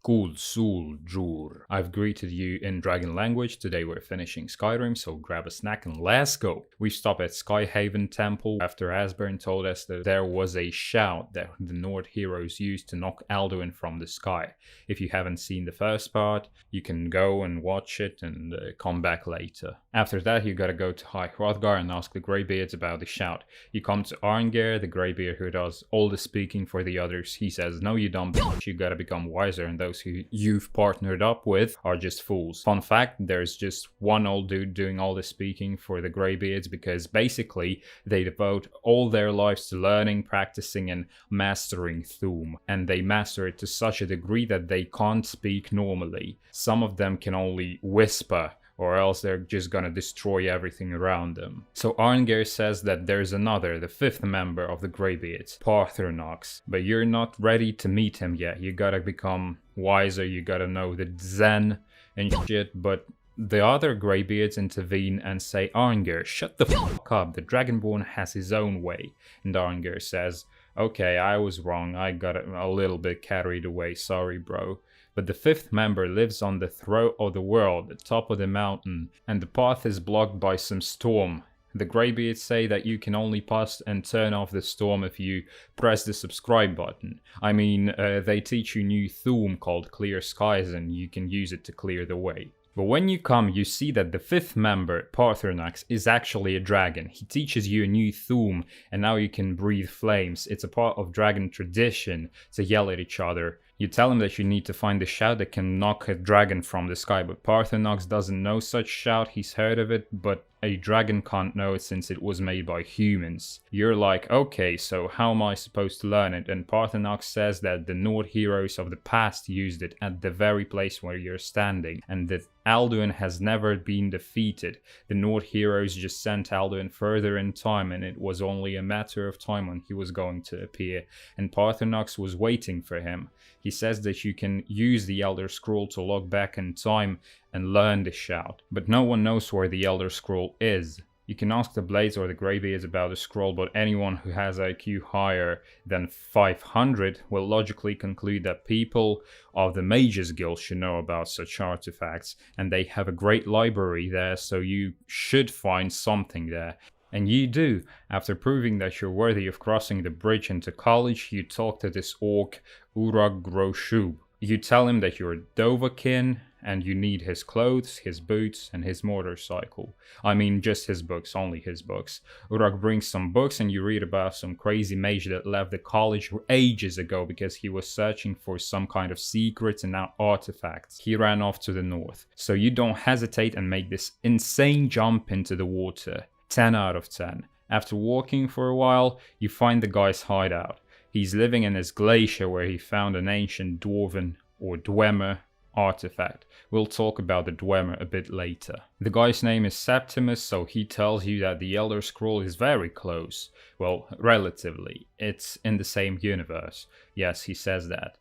Skul Sul Jur. I've greeted you in dragon language. Today we're finishing Skyrim, so grab a snack and let's go. We stop at Skyhaven Temple after Asbjorn told us that there was a shout that the Nord heroes used to knock Alduin from the sky. If you haven't seen the first part, you can go and watch it and come back later. After that, you gotta go to High Hrothgar and ask the Greybeards about the shout. You come to Arngeir, the Greybeard who does all the speaking for the others. He says, no you don't, bitch, you gotta become wiser, and those who you've partnered up with are just fools. Fun fact, there's just one old dude doing all the speaking for the Greybeards because basically they devote all their lives to learning, practicing and mastering Thu'um, and they master it to such a degree that they can't speak normally. Some of them can only whisper, or else they're just gonna destroy everything around them. So Arngeir says that there's another, the fifth member of the Greybeards, Paarthurnax, but you're not ready to meet him yet. You gotta become wiser, you gotta know the Zen and shit, but the other Greybeards intervene and say, Arngeir, shut the fuck up, the Dragonborn has his own way. And Arngeir says, okay, I was wrong, I got a little bit carried away, sorry bro. But the fifth member lives on the throat of the world, the top of the mountain, and the path is blocked by some storm. The Greybeards say that you can only pass and turn off the storm if you press the subscribe button. I mean, they teach you new Thu'um called Clear Skies and you can use it to clear the way. But when you come, you see that the fifth member, Paarthurnax, is actually a dragon. He teaches you a new Thu'um, and now you can breathe flames. It's a part of dragon tradition to yell at each other. You tell him that you need to find the shout that can knock a dragon from the sky, but Paarthurnax doesn't know such shout. He's heard of it, but a dragon can't know it since it was made by humans. You're like, okay, so how am I supposed to learn it? And Paarthurnax says that the Nord heroes of the past used it at the very place where you're standing, and that Alduin has never been defeated. The Nord heroes just sent Alduin further in time, and it was only a matter of time when he was going to appear, and Paarthurnax was waiting for him. He says that you can use the Elder Scroll to look back in time and learn the shout, but no one knows where the Elder Scroll is. You can ask the Blades or the Greybeards about the scroll, but anyone who has IQ higher than 500 will logically conclude that people of the Mages Guild should know about such artifacts, and they have a great library there, so you should find something there. And you do. After proving that you're worthy of crossing the bridge into college, you talk to this orc, Urag Groshub. You tell him that you're Dovahkiin, and you need his clothes, his boots, and his motorcycle. I mean, just his books, only his books. Urag brings some books and you read about some crazy mage that left the college ages ago because he was searching for some kind of secrets and artifacts. He ran off to the north. So you don't hesitate and make this insane jump into the water. 10 out of 10. After walking for a while, you find the guy's hideout. He's living in his glacier where he found an ancient dwarven or Dwemer artifact. We'll talk about the Dwemer a bit later. The guy's name is Septimus, so he tells you that the Elder Scroll is very close. Well, relatively. It's in the same universe. Yes, he says that.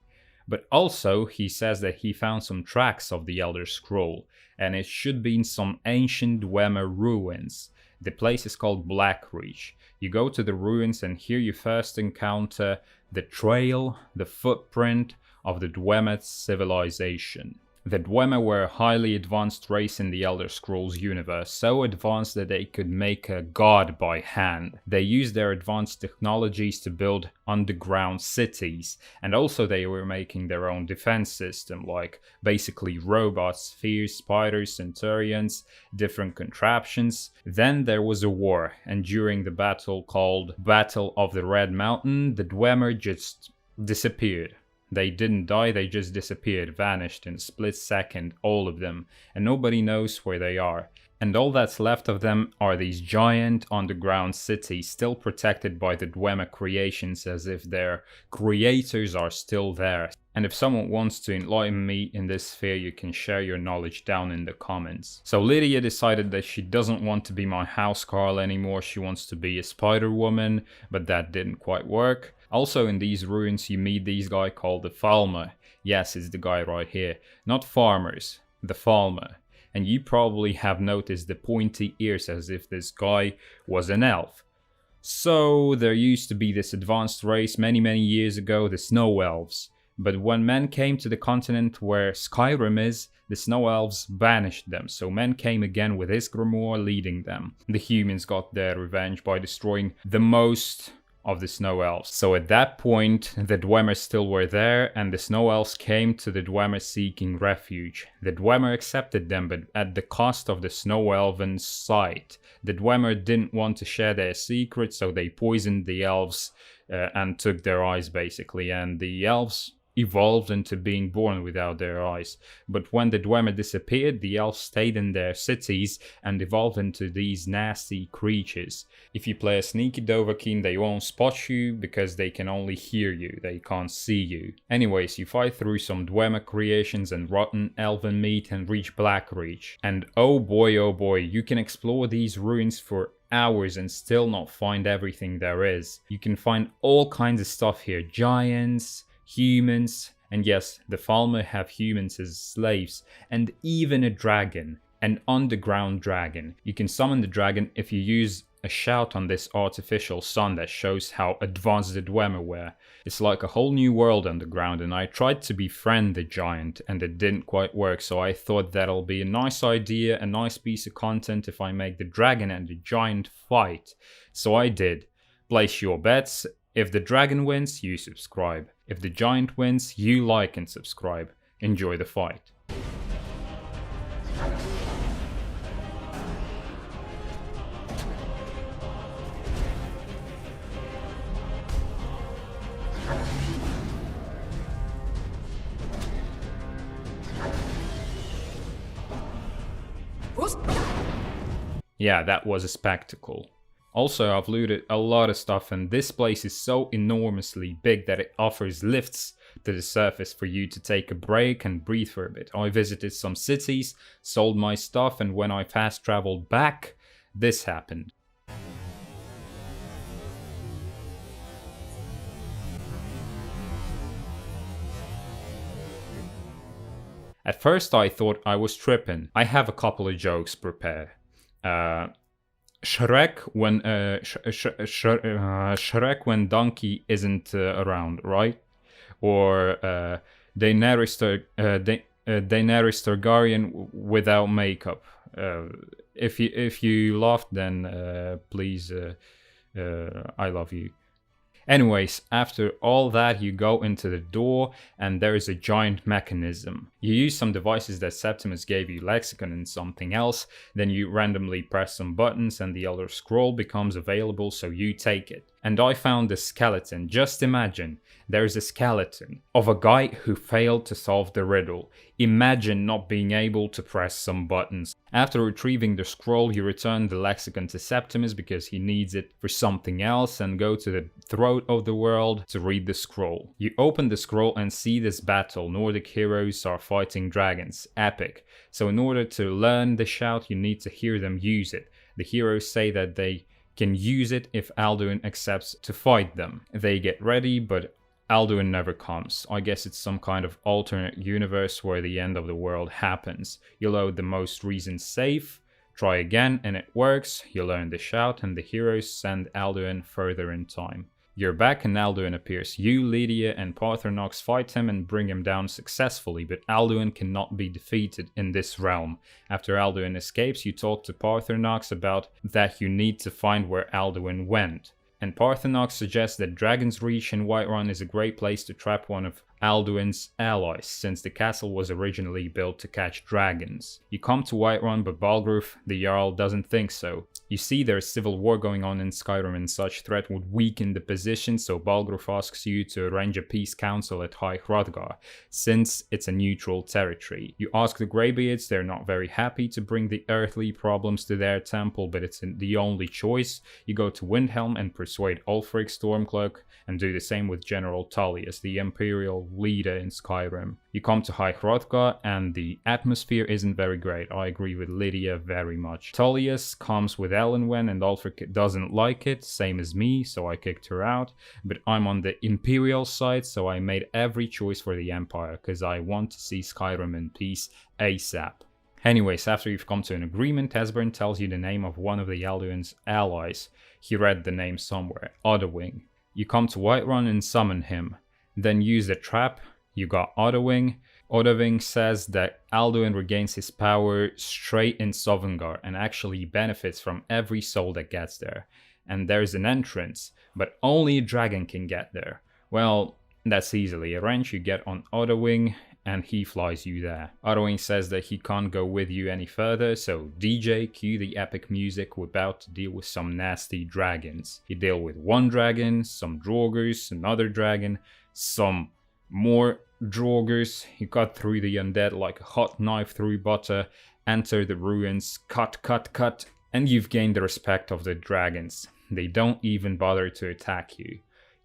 But also, he says that he found some tracks of the Elder Scroll, and it should be in some ancient Dwemer ruins. The place is called Blackreach. You go to the ruins and here you first encounter the trail, the footprint of the Dwemer civilization. The Dwemer were a highly advanced race in the Elder Scrolls universe, so advanced that they could make a god by hand. They used their advanced technologies to build underground cities, and also they were making their own defense system, like basically robots, spheres, spiders, centurions, different contraptions. Then there was a war, and during the battle called Battle of the Red Mountain, the Dwemer just disappeared. They didn't die, they just disappeared, vanished in a split second, all of them, and nobody knows where they are. And all that's left of them are these giant underground cities, still protected by the Dwemer creations as if their creators are still there. And if someone wants to enlighten me in this sphere, you can share your knowledge down in the comments. So Lydia decided that she doesn't want to be my housecarl anymore, she wants to be a spider woman, but that didn't quite work. Also in these ruins you meet these guy called the Falmer. Yes, it's the guy right here. Not farmers, the Falmer. And you probably have noticed the pointy ears as if this guy was an elf. So there used to be this advanced race many years ago, the Snow Elves. But when men came to the continent where Skyrim is, the snow elves banished them, so men came again with his grimoire leading them. The humans got their revenge by destroying the most of the snow elves. So at that point, the Dwemer still were there, and the snow elves came to the Dwemer seeking refuge. The Dwemer accepted them, but at the cost of the snow elven sight. The Dwemer didn't want to share their secrets, so they poisoned the elves and took their eyes basically, and the elves evolved into being born without their eyes. But when the Dwemer disappeared, the elves stayed in their cities and evolved into these nasty creatures. If you play a sneaky Dovahkiin, they won't spot you because they can only hear you, they can't see you. Anyways, you fight through some Dwemer creations and rotten elven meat and reach Blackreach. And oh boy, you can explore these ruins for hours and still not find everything there is. You can find all kinds of stuff here, giants, humans, and yes, the Falmer have humans as slaves, and even a dragon, an underground dragon. You can summon the dragon if you use a shout on this artificial sun that shows how advanced the Dwemer were. It's like a whole new world underground, and I tried to befriend the giant and it didn't quite work, so I thought that'll be a nice idea, a nice piece of content if I make the dragon and the giant fight. So I did. Place your bets. If the dragon wins, you subscribe. If the giant wins, you like and subscribe. Enjoy the fight. Yeah, that was a spectacle. Also, I've looted a lot of stuff, and this place is so enormously big that it offers lifts to the surface for you to take a break and breathe for a bit. I visited some cities, sold my stuff, and when I fast traveled back, this happened. At first I thought I was tripping. I have a couple of jokes prepared. Shrek when Donkey isn't around, right? Or Daenerys Targaryen without makeup. If you laughed, then please, I love you. Anyways, after all that, you go into the door and there is a giant mechanism. You use some devices that Septimus gave you, lexicon and something else, then you randomly press some buttons and the Elder Scroll becomes available, so you take it. And I found a skeleton. Just imagine, there's a skeleton of a guy who failed to solve the riddle. Imagine not being able to press some buttons. After retrieving the scroll, you return the lexicon to Septimus because he needs it for something else, and go to the throat of the world to read the scroll. You open the scroll and see this battle. Nordic heroes are fighting dragons. Epic. So in order to learn the shout, you need to hear them use it. The heroes say that they can use it if Alduin accepts to fight them. They get ready, but Alduin never comes. I guess it's some kind of alternate universe where the end of the world happens. You load the most recent save, try again, and it works. You learn the shout, and the heroes send Alduin further in time. You're back and Alduin appears. You, Lydia, and Parthenox fight him and bring him down successfully, but Alduin cannot be defeated in this realm. After Alduin escapes, you talk to Parthenox about that you need to find where Alduin went. And Parthenox suggests that Dragon's Reach in Whiterun is a great place to trap one of Alduin's allies, since the castle was originally built to catch dragons. You come to Whiterun, but Balgruuf, the Jarl, doesn't think so. You see there's civil war going on in Skyrim and such threat would weaken the position, so Balgruuf asks you to arrange a peace council at High Hrothgar, since it's a neutral territory. You ask the Greybeards, they're not very happy to bring the earthly problems to their temple, but it's the only choice. You go to Windhelm and persuade Ulfric Stormcloak, and do the same with General Tullius, the Imperial leader in Skyrim. You come to High Hrothgar and the atmosphere isn't very great. I agree with Lydia very much. Tullius comes with Elenwen and Ulfric doesn't like it, same as me, so I kicked her out. But I'm on the Imperial side, so I made every choice for the Empire, because I want to see Skyrim in peace ASAP. Anyways, after you've come to an agreement, Esbern tells you the name of one of the Alduin's allies. He read the name somewhere, Otherwing. You come to Whiterun and summon him. Then use the trap you got Ottowing. Ottowing says that Alduin regains his power straight in Sovngarde and actually benefits from every soul that gets there. And there's an entrance, but only a dragon can get there. Well, that's easily arranged. You get on Ottowing and he flies you there. Ottowing says that he can't go with you any further, so DJ, cue the epic music, we're about to deal with some nasty dragons. You deal with one dragon, some Draugrs, another dragon, some more Draugrs. You cut through the undead like a hot knife through butter, enter the ruins, cut, and you've gained the respect of the dragons. They don't even bother to attack you.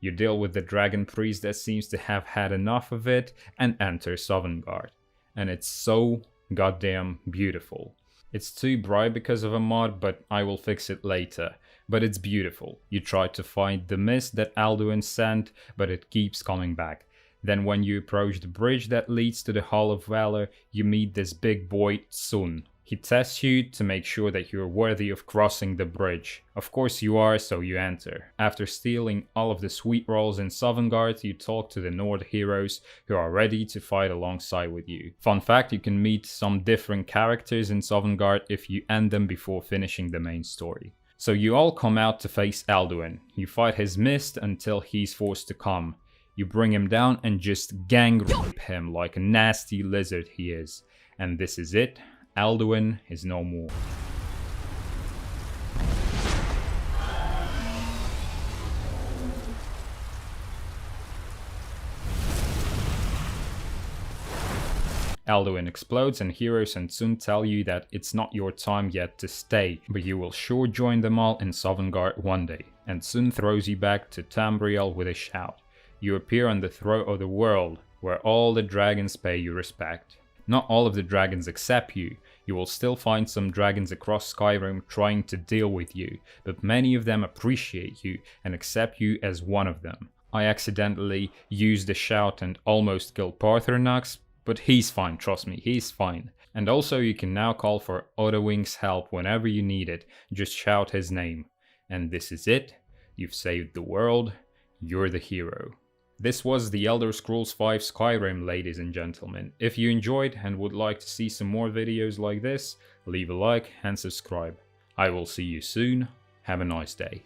You deal with the dragon priest that seems to have had enough of it and enter Sovngarde. And it's so goddamn beautiful. It's too bright because of a mod, but I will fix it later. But it's beautiful. You try to find the mist that Alduin sent, but it keeps coming back. Then when you approach the bridge that leads to the Hall of Valor, you meet this big boy Tsun. He tests you to make sure that you're worthy of crossing the bridge. Of course you are, so you enter. After stealing all of the sweet rolls in Sovngarde, you talk to the Nord heroes who are ready to fight alongside with you. Fun fact, you can meet some different characters in Sovngarde if you end them before finishing the main story. So you all come out to face Alduin. You fight his mist until he's forced to come. You bring him down and just gang rape him like a nasty lizard he is. And this is it. Alduin is no more. Alduin explodes and heroes and Tsun tell you that it's not your time yet to stay, but you will sure join them all in Sovngarde one day. And Tsun throws you back to Tambriel with a shout. You appear on the throat of the world, where all the dragons pay you respect. Not all of the dragons accept you. You will still find some dragons across Skyrim trying to deal with you, but many of them appreciate you and accept you as one of them. I accidentally used the shout and almost killed Parthenox, but he's fine, trust me, he's fine. And also you can now call for Ottowing's help whenever you need it, just shout his name. And this is it, you've saved the world, you're the hero. This was the Elder Scrolls V Skyrim, ladies and gentlemen. If you enjoyed and would like to see some more videos like this, leave a like and subscribe. I will see you soon. Have a nice day.